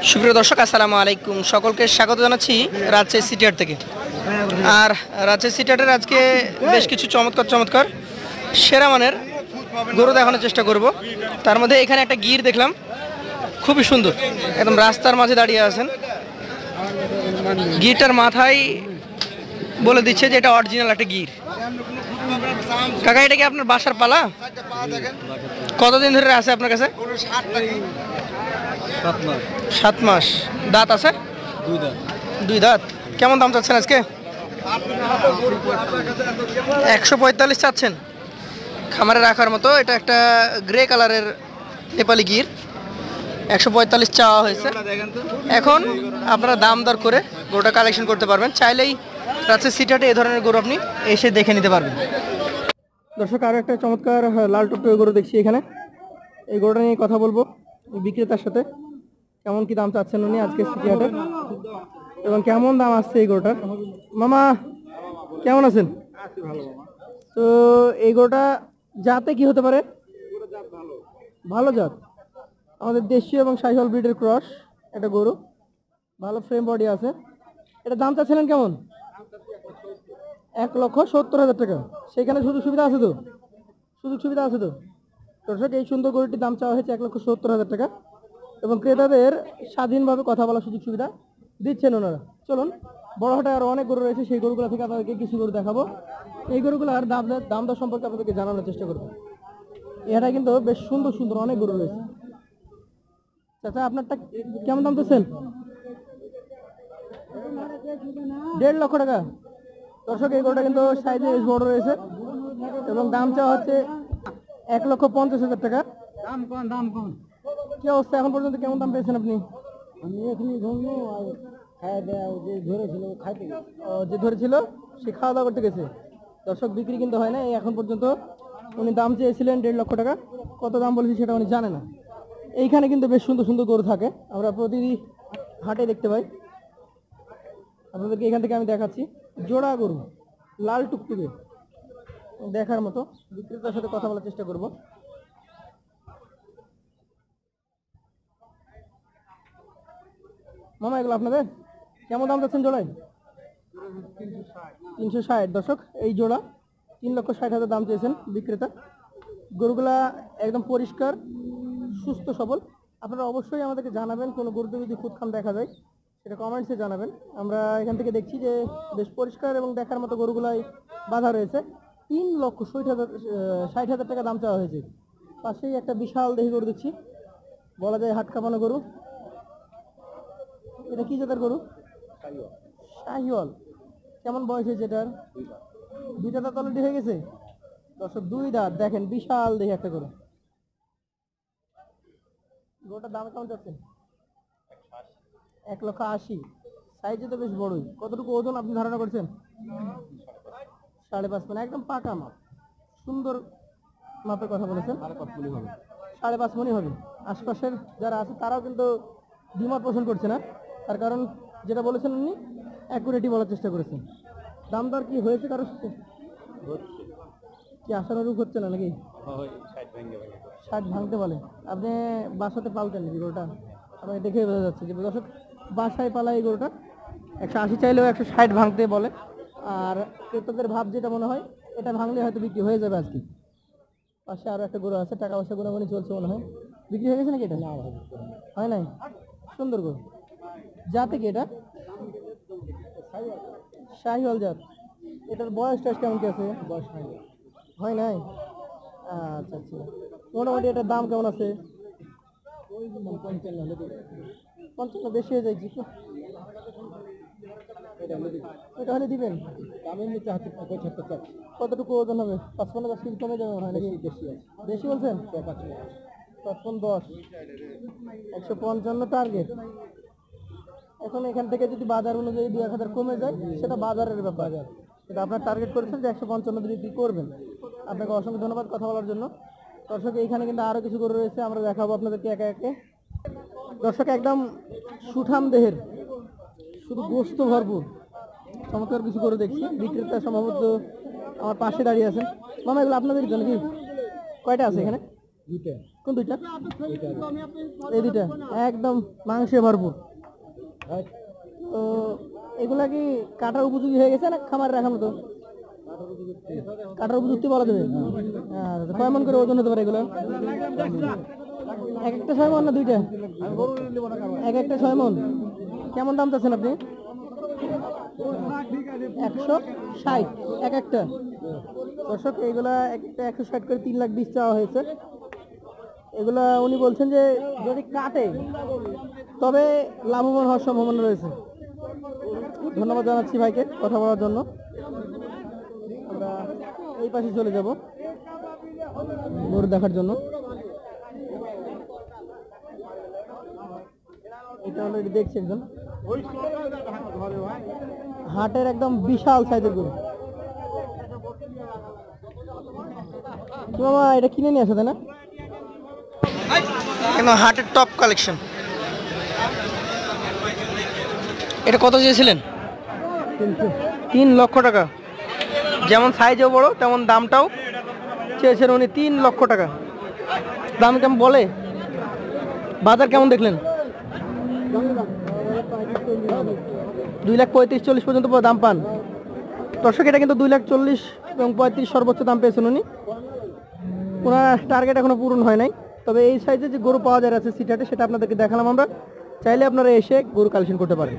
সুপ্রিয় দর্শক আসসালামু আলাইকুম, সকলকে স্বাগত জানাচ্ছি রাজশাহী সিটি হাট থেকে। আর রাজশাহী সিটি হাটের আজকে বেশ কিছু চমৎকার সেরা মানের গরু দেখানোর চেষ্টা করব। তার মধ্যে এখানে একটা গির দেখলাম, খুবই সুন্দর, একদম রাস্তার মাঝে দাঁড়িয়ে আছেন। গিরটার মাথায় বলে দিচ্ছে যে এটা অরিজিনাল একটা গির। কাকা, এটা কি আপনার বাসার পালা? কতদিন ধরে আছে আপনার কাছে? 7 মাস। দাঁত আছে? 2 দাঁত। কেমন দাম চাচ্ছেন আজকে? 145 চাচ্ছেন। খামারে রাখার মতো এটা একটা গ্রে কালারের নেপালি গির। 145 চাওয়া হয়েছে। এখন আপনারা দাম দর করে গরুটা কালেকশন করতে পারবেন। চাইলেই রাজশাহী সিটি হাটে এই ধরনের গরু আপনি এসে দেখে নিতে পারবেন। দর্শক, আরও একটা চমৎকার লাল টুকটুকে গরু দেখছি এখানে। এই গরুটা নিয়ে কথা বলবো বিক্রেতার সাথে। কেমন কি দাম চাচ্ছেন উনি আজকে সিটি হাটে, এবং কেমন দাম আসছে এই গরুটার। মামা কেমন আছেন? তো এই গরুটা জাতে কি হতে পারে? ভালো জাত, আমাদের দেশীয় এবং শাহিওয়াল ব্রিডের ক্রস একটা গরু, ভালো ফ্রেম বডি আছে। এটা দাম চাচ্ছিলেন কেমন? 1,70,000 টাকা। সেখানে সুযোগ সুবিধা আছে তো? দর্শক, এই সুন্দর গরুটির দাম চাওয়া হয়েছে 1,70,000 টাকা, এবং ক্রেতাদের স্বাধীনভাবে কথা বলার সুযোগ সুবিধা দিচ্ছেন ওনারা। চলুন, বড় হাটে আরও অনেক গরু রয়েছে, সেই গরুগুলো থেকে আপনাদেরকে কিছু গরু দেখাবো। এই গরুগুলোর দাম দর সম্পর্কে আপনাদেরকে জানানোর চেষ্টা করবো। এটা কিন্তু বেশ সুন্দর অনেক গরু রয়েছে। চাচা, আপনারটা কেমন দাম দিচ্ছেন? 1.5 লক্ষ টাকা। দর্শক, এই গরুটা কিন্তু সাইজে বেশ বড় রয়েছে, এবং দাম চাওয়া হচ্ছে 1,50,000 টাকা। দাম কম। কি অবস্থা এখন পর্যন্ত, কেমন দাম পেয়েছেন আপনি? আমি এখানে যে ধরেছিল সে খাওয়া দাওয়া করতে গেছে। দর্শক, বিক্রি কিন্তু হয় না এখন পর্যন্ত। উনি দাম চেয়েছিলেন 1.5 লক্ষ টাকা। কত দাম বলেছি সেটা উনি জানে না। এইখানে কিন্তু বেশ সুন্দর গরু থাকে, আমরা প্রতিদিন হাটে দেখতে পাই। আপনাদেরকে এখান থেকে আমি দেখাচ্ছি জোড়া গরু, লাল টুকটুকে দেখার মতো। বিক্রেতার সাথে কথা বলার চেষ্টা করব। মামা, এগুলো আপনাদের কেমন দাম যাচ্ছেন জোড়ায়? 360। দর্শক, এই জোড়া 3,60,000 দাম চেয়েছেন বিক্রেতা। গরুগুলা একদম পরিষ্কার, সুস্থ সবল। আপনারা অবশ্যই আমাদেরকে জানাবেন কোনো গরুতে যদি খুদখান দেখা যায়, সেটা কমেন্টসে জানাবেন। আমরা এখান থেকে দেখছি যে বেশ পরিষ্কার এবং দেখার মতো গরুগুলাই বাঁধা রয়েছে। 3,60,000 টাকা দাম চাওয়া হয়েছে। পাশেই একটা বিশাল দেহি গরু দিচ্ছি, বলা যায় হাট কাঁপানো গরু। এটা কি জাতের গরু? শাহিওয়াল। কেমন বয়স হয়েছে এটার? 2 দাঁত অলরেডি হয়ে গেছে। দর্শক, 2 দাঁত, দেখেন বিশাল দেখে একটা গরু। গরুটার দাম কেমন যাচ্ছে? 1,80,000। সাইজে তো বেশ বড়ই। কতটুকু ওজন আপনি ধারণা করছেন? 5.5 মণ। একদম পাকা মাপ, সুন্দর মাপের কথা বলেছেন। 5.5 মণই হবে। আশপাশের যারা আছে তারাও কিন্তু দ্বিমত পোষণ করছে না, তার কারণ যেটা বলেছেন উনি অ্যাকুরেটই বলার চেষ্টা করেছেন। দাম দর কি হয়েছে কারোর সাথে? কি আশানুরূপ হচ্ছে না নাকি? 60 ভাঙতে বলে। আপনি বাসাতে পালতেন নাকি গরুটা? আমাকে দেখে বোঝা যাচ্ছে যে দর্শক বাসায় পালা এই গরুটা। 180 চাইলেও 160 ভাঙতে বলে। আর ক্রেতাদের ভাব যেটা মনে হয়, এটা ভাঙলে হয়তো বিক্রি হয়ে যাবে আজকে। পাশে আরও একটা গরু আছে, টাকা পয়সা গুনাগুনি চলছে মনে হয়। বিক্রি হয়ে গেছে নাকি এটা? না, হয় নাই। সুন্দর গরু। জাতে কি এটা? শাহিওয়াল জাত। এটার বয়স কেমন কি আছে? বয়স হয় নাই। আচ্ছা। মোটামুটি এটার দাম কেমন আছে? 55 বেশি হয়ে যায় কিছু। এটা হলে দিবেন? কতটুকু ওজন হবে? 55-10 কেজি কমে যাবে হয় নাকি? বেশি বলছেন? 55-10, 155 টার্গেট। এখন এখান থেকে যদি বাজার অনুযায়ী 2-1,000 কমে যায়, সেটা বাজারের ব্যাপার। এটা আপনার টার্গেট করেছেন যে 155 বিক্রি করবেন। আপনাকে অসংখ্য ধন্যবাদ কথা বলার জন্য। দর্শক, এইখানে কিন্তু আরও কিছু গরু রয়েছে, আমরা দেখাবো আপনাদেরকে একে একে। দর্শক, একদম সুঠাম দেহের, শুধু গোস্ত ভরপুর চমৎকার কিছু গরু দেখছি। বিক্রেতা সম্ভবত আমার পাশে দাঁড়িয়ে আছেন। মামা, এগুলো আপনাদের জন্য কি? কয়টা আছে এখানে? কোন দুইটা? এই দুইটা একদম মাংসে ভরপুর। তো এগুলা কি কাটার উপযোগী হয়ে গেছে না খামারে রাখার মতো? কাটার উপযুক্তি বলা যাবে। কয় মন করে ওজন হতে পারে এগুলো? এক একটা 6 মন না দুইটা? এক একটা 6 মন। কেমন দাম চাচ্ছেন আপনি? 160 এক একটা। দর্শক এইগুলা একটা 160 করে 3,20,000 চাওয়া হয়েছে। এগুলা উনি বলছেন যে যদি কাটে তবে লাভবান হওয়ার সম্ভাবনা রয়েছে। ধন্যবাদ জানাচ্ছি ভাইকে কথা বলার জন্য। আমরা এই পাশে চলে যাব গরু দেখার জন্য। এটা অলরেডি দেখছি একজন হাটের একদম বিশাল সাইজের গরু। মামা এটা কিনে নিয়ে আসো তাই না? কেন হাটের টপ কালেকশন। এটা কত চেয়েছিলেন? 3 লক্ষ টাকা। যেমন সাইজও বড় তেমন দামটাও চেয়েছেন উনি 3 লক্ষ টাকা। দাম কেমন বলে? বাজার কেমন দেখলেন? 2,35,40 পর্যন্ত দাম পান। দর্শক এটা কিন্তু 2,40,000 এবং 35 সর্বোচ্চ দাম পেয়েছেন উনি। ওনার টার্গেট এখনো পূরণ হয় নাই। তবে এই সাইজে যে গরু পাওয়া যায় আছে সিটাটে সেটা আপনাদেরকে দেখালাম আমরা। চাইলে আপনারা এসে গরু কালেকশন করতে পারেন।